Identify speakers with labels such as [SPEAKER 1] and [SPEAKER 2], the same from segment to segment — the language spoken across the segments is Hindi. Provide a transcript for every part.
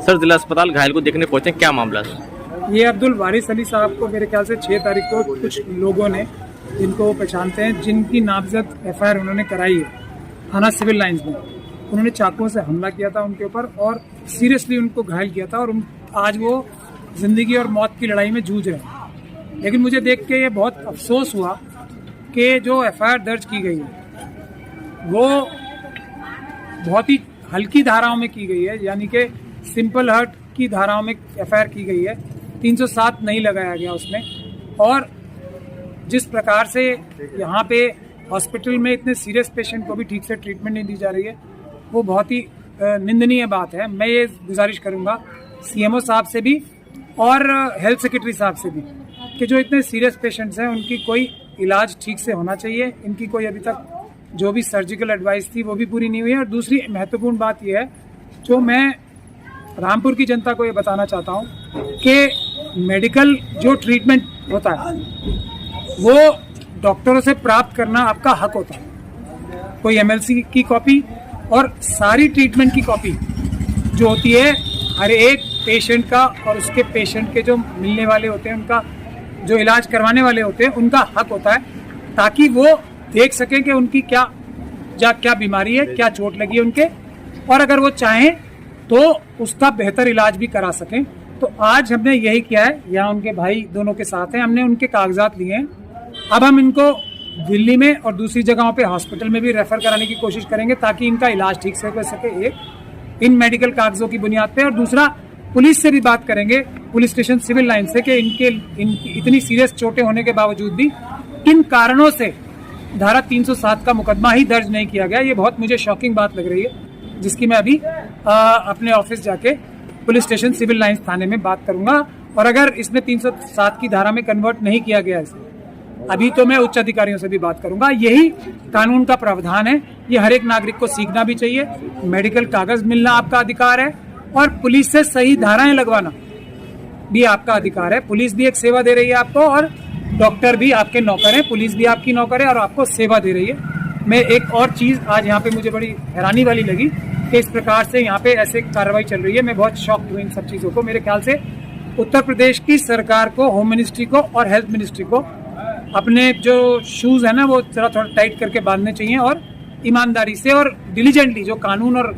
[SPEAKER 1] सर जिला अस्पताल घायल को देखने पहुंचे, क्या मामला है?
[SPEAKER 2] ये अब्दुल वारिस अली साहब को मेरे ख्याल से 6 तारीख को कुछ लोगों ने, जिनको वो पहचानते हैं, जिनकी नामजद FIR उन्होंने कराई है थाना सिविल लाइंस में, उन्होंने चाकुओं से हमला किया था उनके ऊपर और सीरियसली उनको घायल किया था और आज वो जिंदगी और मौत की लड़ाई में जूझ रहे हैं। लेकिन मुझे देख के ये बहुत अफसोस हुआ कि जो FIR दर्ज की गई है वो बहुत ही हल्की धाराओं में की गई है, यानी कि सिंपल हर्ट की धाराओं में FIR की गई है, 307 नहीं लगाया गया उसमें। और जिस प्रकार से यहाँ पे हॉस्पिटल में इतने सीरियस पेशेंट को भी ठीक से ट्रीटमेंट नहीं दी जा रही है, वो बहुत ही निंदनीय बात है। मैं ये गुजारिश करूँगा CMO साहब से भी और हेल्थ सेक्रेटरी साहब से भी कि जो इतने सीरियस पेशेंट्स हैं उनकी कोई इलाज ठीक से होना चाहिए। इनकी कोई अभी तक जो भी सर्जिकल एडवाइस थी वो भी पूरी नहीं हुई है। और दूसरी महत्वपूर्ण बात यह है, जो मैं रामपुर की जनता को ये बताना चाहता हूँ कि मेडिकल जो ट्रीटमेंट होता है वो डॉक्टरों से प्राप्त करना आपका हक होता है। कोई MLC की कॉपी और सारी ट्रीटमेंट की कॉपी जो होती है हर एक पेशेंट का और उसके पेशेंट के जो मिलने वाले होते हैं, उनका जो इलाज करवाने वाले होते हैं, उनका हक होता है, ताकि वो देख सकें कि उनकी क्या बीमारी है, क्या चोट लगी है उनके, और अगर वो चाहें तो उसका बेहतर इलाज भी करा सकें। तो आज हमने यही किया है, यहाँ उनके भाई दोनों के साथ हैं, हमने उनके कागजात लिए हैं। अब हम इनको दिल्ली में और दूसरी जगहों पे हॉस्पिटल में भी रेफर कराने की कोशिश करेंगे ताकि इनका इलाज ठीक से हो सके, एक इन मेडिकल कागजों की बुनियाद पे, और दूसरा पुलिस से भी बात करेंगे, पुलिस स्टेशन सिविल लाइन से, कि इनकी इतनी सीरियस चोटें होने के बावजूद भी किन कारणों से धारा 307 का मुकदमा ही दर्ज नहीं किया गया। ये बहुत मुझे शॉकिंग बात लग रही है, जिसकी मैं अभी अपने ऑफिस जाके पुलिस स्टेशन सिविल लाइंस थाने में बात करूंगा। और अगर इसमें 307 की धारा में कन्वर्ट नहीं किया गया इसे, अभी तो मैं उच्च अधिकारियों से भी बात करूंगा। यही कानून का प्रावधान है, ये हर एक नागरिक को सीखना भी चाहिए। मेडिकल कागज मिलना आपका अधिकार है और पुलिस से सही धाराएं लगवाना भी आपका अधिकार है। पुलिस भी एक सेवा दे रही है आपको और डॉक्टर भी आपके नौकर हैं, पुलिस भी आपकी नौकर है और आपको सेवा दे रही है। मैं एक और चीज आज यहाँ पे मुझे बड़ी हैरानी वाली लगी कि इस प्रकार से यहाँ पे ऐसे कार्रवाई चल रही है। मैं बहुत शॉक्ड हूँ इन सब चीजों को। मेरे ख्याल से उत्तर प्रदेश की सरकार को, होम मिनिस्ट्री को और हेल्थ मिनिस्ट्री को अपने जो शूज है ना वो जरा थोड़ा टाइट करके बांधने चाहिए और ईमानदारी से और डिलीजेंटली जो कानून और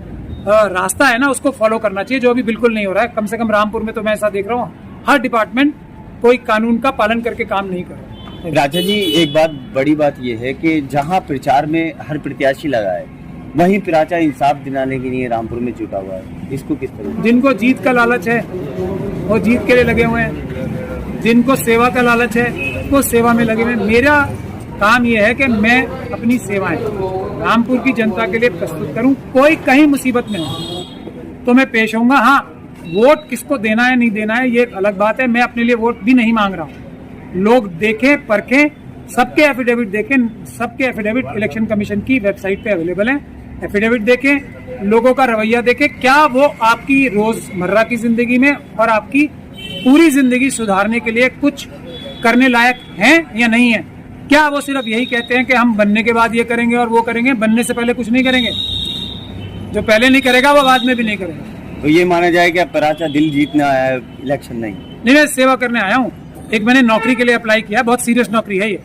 [SPEAKER 2] रास्ता है ना उसको फॉलो करना चाहिए, जो अभी बिल्कुल नहीं हो रहा है। कम से कम रामपुर में तो मैं ऐसा देख रहा हूँ, हर डिपार्टमेंट कोई कानून का पालन करके काम नहीं कर रहा।
[SPEAKER 3] राजा जी, एक बात बड़ी बात यह है कि जहां प्रचार में हर प्रत्याशी लगा है, वहीं प्रजा इंसाफ दिलाने के लिए रामपुर में जुटा हुआ है। इसको किस तरह?
[SPEAKER 2] जिनको जीत का लालच है वो जीत के लिए लगे हुए हैं, जिनको सेवा का लालच है वो सेवा में लगे हुए हैं। मेरा काम यह है कि मैं अपनी सेवाएं रामपुर की जनता के लिए प्रस्तुत करूं। कोई कहीं मुसीबत में हो तो मैं पेश होऊंगा। हाँ, वोट किसको देना है नहीं देना है ये एक अलग बात है। मैं अपने लिए वोट भी नहीं मांग रहा हूँ। लोग देखें, परखें, सबके एफिडेविट देखें। सबके एफिडेविट इलेक्शन कमीशन की वेबसाइट पे अवेलेबल है। एफिडेविट देखें, लोगों का रवैया देखें, क्या वो आपकी रोजमर्रा की जिंदगी में और आपकी पूरी जिंदगी सुधारने के लिए कुछ करने लायक हैं या नहीं है। क्या वो सिर्फ यही कहते हैं कि हम बनने के बाद ये करेंगे और वो करेंगे, बनने से पहले कुछ नहीं करेंगे। जो पहले नहीं करेगा वो बाद में भी नहीं करेगा।
[SPEAKER 3] तो ये माना जाए कि पराचा दिल जीतने आया है, इलेक्शन नहीं?
[SPEAKER 2] मैं सेवा करने आया हूँ। एक मैंने नौकरी के लिए अप्लाई किया, बहुत सीरियस नौकरी है ये।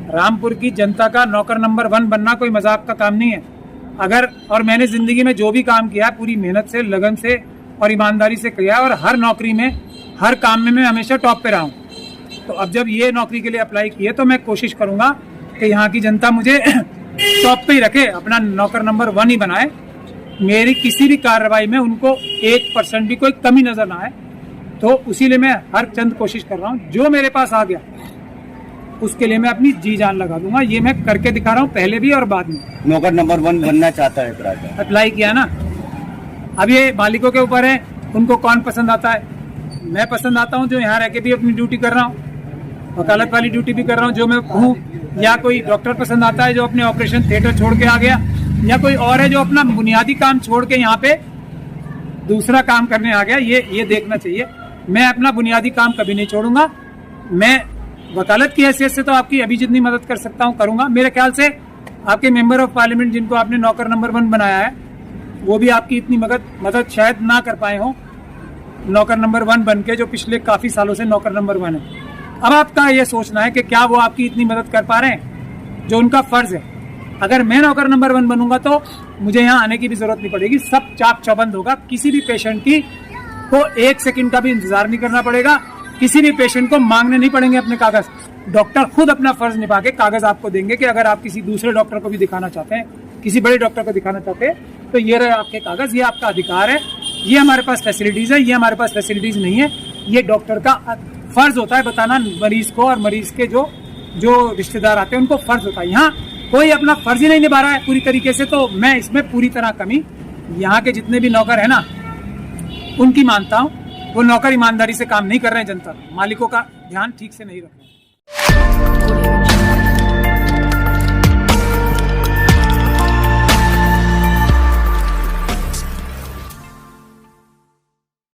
[SPEAKER 2] रामपुर की जनता का नौकर नंबर 1 बनना कोई मजाक का काम नहीं है। और मैंने जिंदगी में जो भी काम किया पूरी मेहनत से, लगन से और ईमानदारी से किया, और हर नौकरी में, हर काम में मैं हमेशा टॉप पे रहा हूँ। तो अब जब ये नौकरी के लिए अप्लाई की है तो मैं कोशिश करूंगा कि यहाँ की जनता मुझे टॉप पे ही रखे, अपना नौकर नंबर 1 ही बनाए। मेरी किसी भी कार्रवाई में उनको 1% भी कोई कमी नजर ना आए। तो उसी लिए मैं हर चंद कोशिश कर रहा हूँ। जो मेरे पास आ गया उसके लिए मैं अपनी जी जान लगा दूंगा। ये मैं करके दिखा रहा हूँ, पहले भी और बाद में।
[SPEAKER 3] नौकर नंबर 1 बनना चाहता है पराचा,
[SPEAKER 2] अप्लाई किया ना। अब ये मालिकों के ऊपर है, उनको कौन पसंद आता है। मैं पसंद आता हूँ जो यहाँ रह के भी अपनी ड्यूटी कर रहा हूँ, वकालत वाली ड्यूटी भी कर रहा हूँ जो मैं हूँ, या कोई डॉक्टर पसंद आता है जो अपने ऑपरेशन थिएटर छोड़ के आ गया, या कोई और है जो अपना बुनियादी काम छोड़ के यहाँ पे दूसरा काम करने आ गया। ये देखना चाहिए। मैं अपना बुनियादी काम कभी नहीं छोड़ूंगा। मैं वकालत की हैसियत से तो आपकी अभी जितनी मदद कर सकता हूँ करूंगा। मेरे ख्याल से आपके मेंबर ऑफ पार्लियामेंट जिनको आपने नौकर नंबर 1 बनाया है वो भी आपकी इतनी मदद शायद ना कर पाए हों। नौकर नंबर 1 बन के, जो पिछले काफ़ी सालों से नौकर नंबर 1 है। अब आपका ये सोचना है कि क्या वो आपकी इतनी मदद कर पा रहे हैं जो उनका फ़र्ज़ है। अगर मैं नौकर नंबर 1 बनूंगा तो मुझे यहाँ आने की भी ज़रूरत नहीं पड़ेगी, सब चाक चौबंद होगा। किसी भी पेशेंट की को 1 सेकंड का भी इंतज़ार नहीं करना पड़ेगा, किसी भी पेशेंट को मांगने नहीं पड़ेंगे अपने कागज़। डॉक्टर खुद अपना फ़र्ज़ निभा के कागज़ आपको देंगे कि अगर आप किसी दूसरे डॉक्टर को भी दिखाना चाहते हैं, किसी बड़े डॉक्टर को दिखाना चाहते हैं, तो ये रहे आपके कागज़, ये आपका अधिकार है, ये हमारे पास फैसिलिटीज़ है, ये हमारे पास फैसिलिटीज़ नहीं है। ये डॉक्टर का फ़र्ज़ होता है बताना मरीज़ को, और मरीज़ के जो रिश्तेदार आते हैं उनको फ़र्ज़ होता है। यहाँ कोई अपना फ़र्ज़ ही नहीं निभा रहा है पूरी तरीके से, तो मैं इसमें पूरी तरह कमी यहाँ के जितने भी नौकर हैं ना उनकी मानता हूँ। वो नौकर ईमानदारी से काम नहीं कर रहे हैं, जनता मालिकों का ध्यान ठीक से नहीं रख रहे हैं।